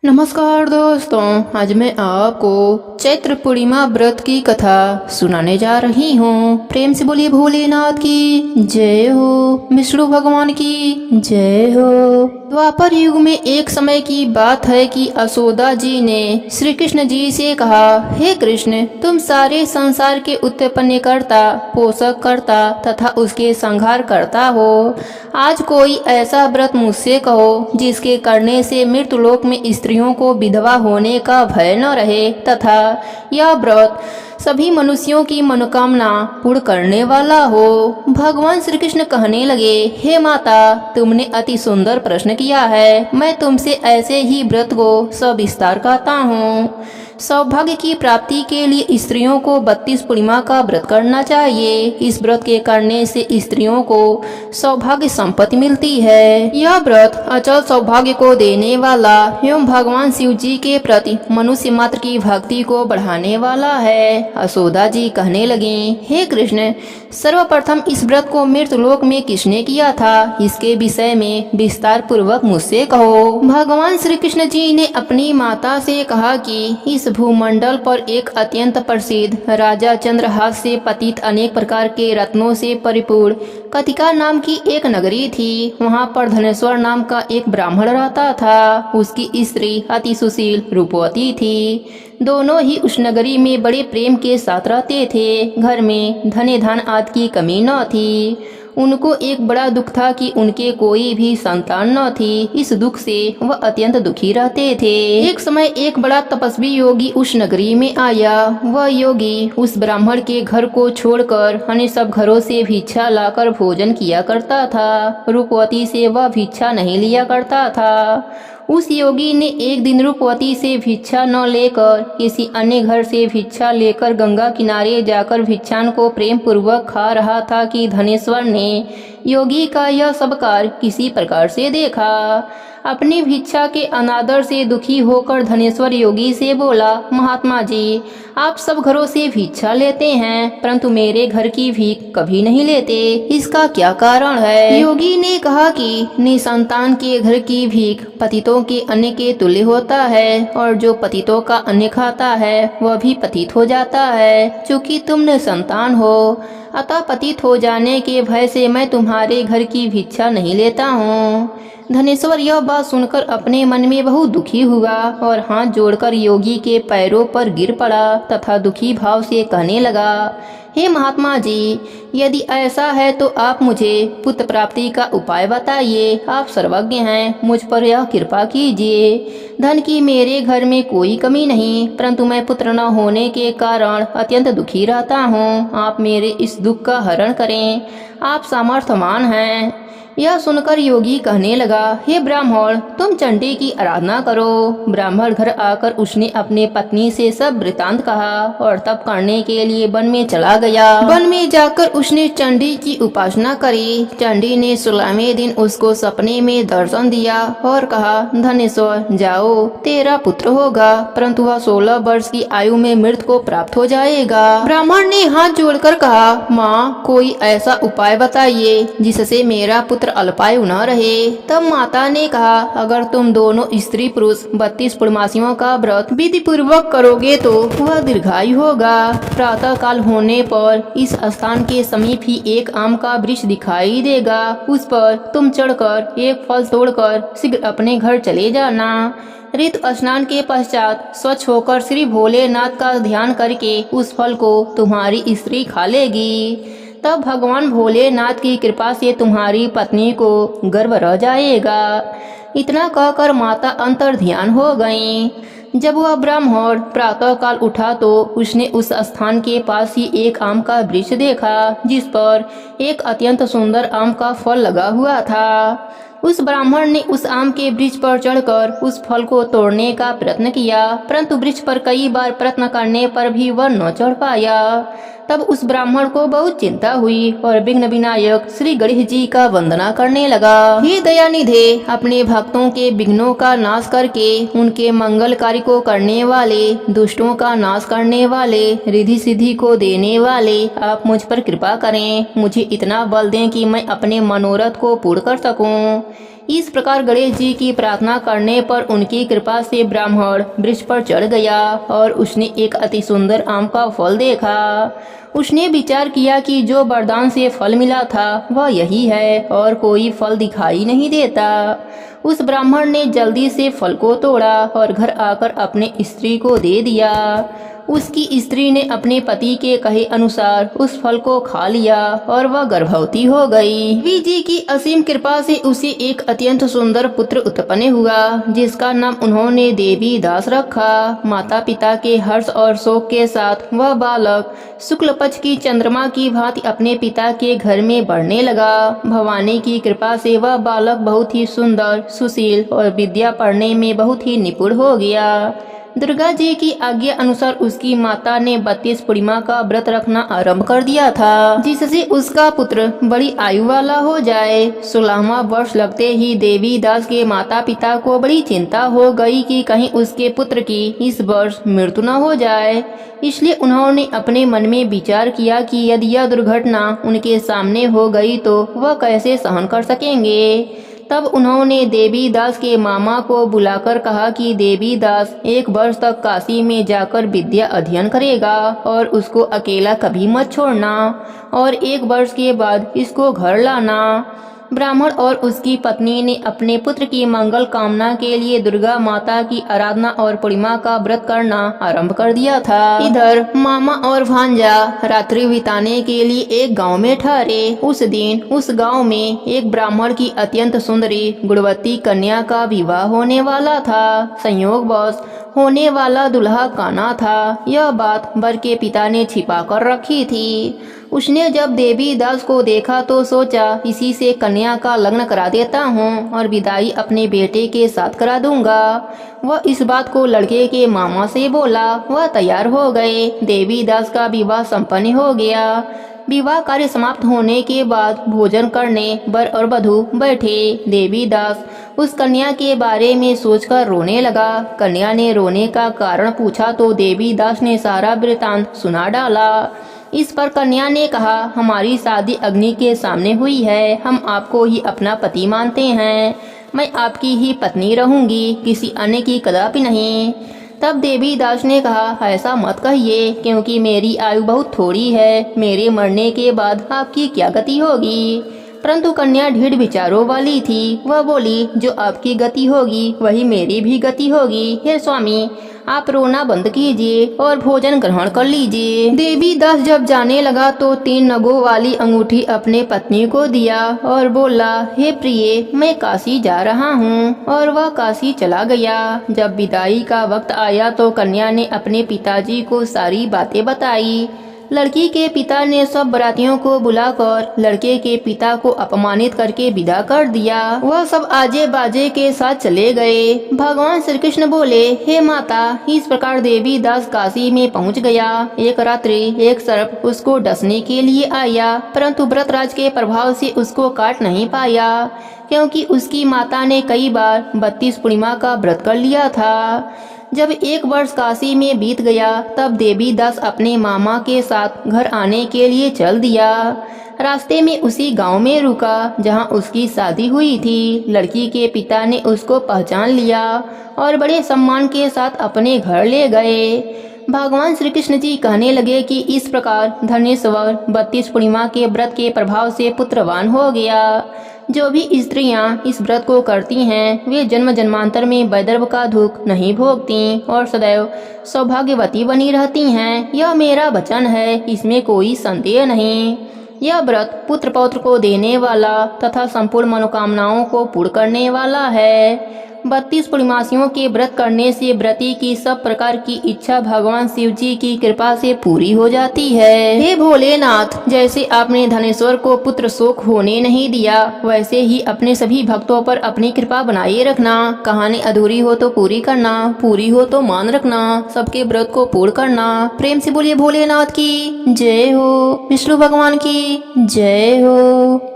नमस्कार दोस्तों, आज मैं आपको चैत्र पूर्णिमा व्रत की कथा सुनाने जा रही हूँ। प्रेम से बोलिए भोलेनाथ की जय हो, विष्णु भगवान की जय हो। द्वापर युग में एक समय की बात है कि यशोदा जी ने श्री कृष्ण जी से कहा, हे कृष्ण, तुम सारे संसार के उत्पन्न करता, पोषक करता तथा उसके संहार करता हो। आज कोई ऐसा व्रत मुझसे कहो जिसके करने से मृत्युलोक में स्त्रियों को विधवा होने का भय न रहे तथा यह व्रत सभी मनुष्यों की मनोकामना पूर्ण करने वाला हो। भगवान श्री कृष्ण कहने लगे, हे माता, तुमने अति सुंदर प्रश्न किया है। मैं तुमसे ऐसे ही व्रत को सविस्तार कहता हूँ। सौभाग्य की प्राप्ति के लिए स्त्रियों को 32 पूर्णिमा का व्रत करना चाहिए। इस व्रत के करने से स्त्रियों को सौभाग्य संपत्ति मिलती है। यह व्रत अचल सौभाग्य को देने वाला एवं भगवान शिव जी के प्रति मनुष्य मात्र की भक्ति को बढ़ाने वाला है। यशोदा जी कहने लगी, हे कृष्ण, सर्वप्रथम इस व्रत को मृत्युलोक में किसने किया था, इसके विषय में विस्तार पूर्वक मुझसे कहो। भगवान श्री कृष्ण जी ने अपनी माता से कहा कि इस भूमंडल पर एक अत्यंत प्रसिद्ध राजा चंद्रहास से पतित अनेक प्रकार के रत्नों से परिपूर्ण कतिका नाम की एक नगरी थी। वहाँ पर धनेश्वर नाम का एक ब्राह्मण रहता था। उसकी स्त्री अति सुशील रूपवती थी। दोनों ही उस नगरी में बड़े प्रेम के साथ रहते थे। घर में धने धन आदि की कमी न थी। उनको एक बड़ा दुख था कि उनके कोई भी संतान न थी। इस दुख से वह अत्यंत दुखी रहते थे। एक समय एक बड़ा तपस्वी योगी उस नगरी में आया। वह योगी उस ब्राह्मण के घर को छोड़कर अन्य सब घरों से भिक्षा लाकर भोजन किया करता था। रूपवती से वह भिक्षा नहीं लिया करता था। उस योगी ने एक दिन रूपवती से भिक्षा न लेकर किसी अन्य घर से भिक्षा लेकर गंगा किनारे जाकर भिक्षान को प्रेम पूर्वक खा रहा था कि धनेश्वर ने योगी का यह सब कार्य किसी प्रकार से देखा। अपनी भिक्षा के अनादर से दुखी होकर धनेश्वर योगी से बोला, महात्मा जी, आप सब घरों से भिक्षा लेते हैं परंतु मेरे घर की भीख कभी नहीं लेते, इसका क्या कारण है? योगी ने कहा कि निसंतान के घर की भीख पतितों के अन्न के तुल्य होता है और जो पतितों का अन्न खाता है वह भी पतित हो जाता है। चूंकि तुम निसंतान हो अतः पतित हो जाने के भय से मैं तुम्हारे घर की भिक्षा नहीं लेता हूँ। धनेश्वर यह बात सुनकर अपने मन में बहुत दुखी हुआ और हाथ जोड़कर योगी के पैरों पर गिर पड़ा तथा दुखी भाव से कहने लगा, हे महात्मा जी, यदि ऐसा है तो आप मुझे पुत्र प्राप्ति का उपाय बताइए। आप सर्वज्ञ हैं, मुझ पर यह कृपा कीजिए। धन की मेरे घर में कोई कमी नहीं परंतु मैं पुत्र न होने के कारण अत्यंत दुखी रहता हूँ। आप मेरे इस दुख का हरण करें, आप सामर्थ्यवान हैं। यह सुनकर योगी कहने लगा, हे ब्राह्मण, तुम चंडी की आराधना करो। ब्राह्मण घर आकर उसने अपने पत्नी से सब वृतांत कहा और तप करने के लिए वन में चला गया। वन में जाकर उसने चंडी की उपासना करी। चंडी ने 16वें दिन उसको सपने में दर्शन दिया और कहा, धनेश्वर, जाओ, तेरा पुत्र होगा परंतु वह 16 वर्ष की आयु में मृत्यु को प्राप्त हो जाएगा। ब्राह्मण ने हाथ जोड़कर कहा, माँ, कोई ऐसा उपाय बताइए जिससे मेरा पुत्र अल्पायु न रहे। तब माता ने कहा, अगर तुम दोनों स्त्री पुरुष 32 पूर्णमासियों का व्रत विधि पूर्वक करोगे तो वह दीर्घायु होगा। प्रातः काल होने पर इस स्थान के समीप ही एक आम का वृक्ष दिखाई देगा। उस पर तुम चढ़कर एक फल तोड़कर शीघ्र अपने घर चले जाना। ऋतु स्नान के पश्चात स्वच्छ होकर श्री भोलेनाथ का ध्यान करके उस फल को तुम्हारी स्त्री खा लेगी। तब भगवान भोलेनाथ की कृपा से तुम्हारी पत्नी को गर्भ रह जाएगा। इतना कहकर माता अंतर ध्यान हो गईं। जब वह ब्राह्मण प्रातः काल उठा तो उसने उस स्थान के पास ही एक आम का वृक्ष देखा जिस पर एक अत्यंत सुंदर आम का फल लगा हुआ था। उस ब्राह्मण ने उस आम के वृक्ष पर चढ़कर उस फल को तोड़ने का प्रयत्न किया परंतु वृक्ष पर कई बार प्रयत्न करने पर भी वह न चढ़ पाया। तब उस ब्राह्मण को बहुत चिंता हुई और विघ्न विनायक श्री गणेश जी का वंदना करने लगा। हे दयानिधे, अपने भक्तों के विघ्नों का नाश करके उनके मंगल कार्य को करने वाले, दुष्टों का नाश करने वाले, रिद्धि सिद्धि को देने वाले, आप मुझ पर कृपा करें। मुझे इतना बल दें कि मैं अपने मनोरथ को पूर्ण कर सकूं। इस प्रकार गणेश जी की प्रार्थना करने पर उनकी कृपा से ब्राह्मण वृक्ष पर चढ़ गया और उसने एक अति सुंदर आम का फल देखा। उसने विचार किया कि जो वरदान से फल मिला था वह यही है और कोई फल दिखाई नहीं देता। उस ब्राह्मण ने जल्दी से फल को तोड़ा और घर आकर अपने स्त्री को दे दिया। उसकी स्त्री ने अपने पति के कहे अनुसार उस फल को खा लिया और वह गर्भवती हो गई। देवी जी की असीम कृपा से उसे एक अत्यंत सुंदर पुत्र उत्पन्न हुआ जिसका नाम उन्होंने देवी दास रखा। माता पिता के हर्ष और शोक के साथ वह बालक शुक्ल पक्ष की चंद्रमा की भांति अपने पिता के घर में बढ़ने लगा। भवानी की कृपा से वह बालक बहुत ही सुंदर, सुशील और विद्या पढ़ने में बहुत ही निपुण हो गया। दुर्गा जी की आज्ञा अनुसार उसकी माता ने 32 पूर्णिमा का व्रत रखना आरंभ कर दिया था जिससे उसका पुत्र बड़ी आयु वाला हो जाए। 16वां वर्ष लगते ही देवी दास के माता पिता को बड़ी चिंता हो गई कि कहीं उसके पुत्र की इस वर्ष मृत्यु न हो जाए। इसलिए उन्होंने अपने मन में विचार किया कि यदि यह दुर्घटना उनके सामने हो गई तो वह कैसे सहन कर सकेंगे। तब उन्होंने देवी दास के मामा को बुलाकर कहा कि देवी दास 1 वर्ष तक काशी में जाकर विद्या अध्ययन करेगा और उसको अकेला कभी मत छोड़ना और 1 वर्ष के बाद इसको घर लाना। ब्राह्मण और उसकी पत्नी ने अपने पुत्र की मंगल कामना के लिए दुर्गा माता की आराधना और पूर्णिमा का व्रत करना आरंभ कर दिया था। इधर मामा और भांजा रात्रि बिताने के लिए एक गांव में ठहरे। उस दिन उस गांव में एक ब्राह्मण की अत्यंत सुंदरी गुणवती कन्या का विवाह होने वाला था। संयोगवश होने वाला दूल्हा काना था। यह बात वर के पिता ने छिपा कर रखी थी। उसने जब देवी दास को देखा तो सोचा इसी से कन्या का लग्न करा देता हूँ और विदाई अपने बेटे के साथ करा दूंगा। वह इस बात को लड़के के मामा से बोला। वह तैयार हो गए। देवी दास का विवाह संपन्न हो गया। विवाह कार्य समाप्त होने के बाद भोजन करने वर और वधू बैठे। देवी दास उस कन्या के बारे में सोचकर रोने लगा। कन्या ने रोने का कारण पूछा तो देवी दास ने सारा वृतांत सुना डाला। इस पर कन्या ने कहा, हमारी शादी अग्नि के सामने हुई है। हम आपको ही अपना पति मानते हैं। मैं आपकी ही पत्नी रहूंगी, किसी अन्य की कदापि नहीं। तब देवी दास ने कहा, ऐसा मत कहिए क्योंकि मेरी आयु बहुत थोड़ी है। मेरे मरने के बाद आपकी क्या गति होगी। परंतु कन्या ढीठ विचारों वाली थी। वह बोली, जो आपकी गति होगी वही मेरी भी गति होगी। हे स्वामी, आप रोना बंद कीजिए और भोजन ग्रहण कर लीजिए। देवी दास जब जाने लगा तो 3 नगों वाली अंगूठी अपने पत्नी को दिया और बोला, हे प्रिय, मैं काशी जा रहा हूँ। और वह काशी चला गया। जब विदाई का वक्त आया तो कन्या ने अपने पिताजी को सारी बातें बताई। लड़की के पिता ने सब बरातियों को बुलाकर लड़के के पिता को अपमानित करके विदा कर दिया। वह सब आजे बाजे के साथ चले गए। भगवान श्री कृष्ण बोले, हे माता, इस प्रकार देवी दास काशी में पहुंच गया। एक रात्रि एक सर्प उसको डसने के लिए आया, परंतु व्रतराज के प्रभाव से उसको काट नहीं पाया क्योंकि उसकी माता ने कई बार 32 पूर्णिमा का व्रत कर लिया था। जब 1 वर्ष काशी में बीत गया तब देवी दास अपने मामा के साथ घर आने के लिए चल दिया। रास्ते में उसी गांव में रुका जहां उसकी शादी हुई थी। लड़की के पिता ने उसको पहचान लिया और बड़े सम्मान के साथ अपने घर ले गए। भगवान श्री कृष्ण जी कहने लगे कि इस प्रकार धनेश्वर 32 पूर्णिमा के व्रत के प्रभाव से पुत्रवान हो गया। जो भी स्त्रियां इस व्रत को करती हैं वे जन्म जन्मांतर में वैदर्भ का दुख नहीं भोगती और सदैव सौभाग्यवती बनी रहती हैं। यह मेरा वचन है, इसमें कोई संदेह नहीं। यह व्रत पुत्र पौत्र को देने वाला तथा संपूर्ण मनोकामनाओं को पूर्ण करने वाला है। 32 पूर्णिमासियों के व्रत करने से व्रती की सब प्रकार की इच्छा भगवान शिव जी की कृपा से पूरी हो जाती है। हे भोलेनाथ, जैसे आपने धनेश्वर को पुत्र शोक होने नहीं दिया वैसे ही अपने सभी भक्तों पर अपनी कृपा बनाए रखना। कहानी अधूरी हो तो पूरी करना, पूरी हो तो मान रखना, सबके व्रत को पूर्ण करना। प्रेम से बोलिए भोलेनाथ की जय हो, विष्णु भगवान की जय हो।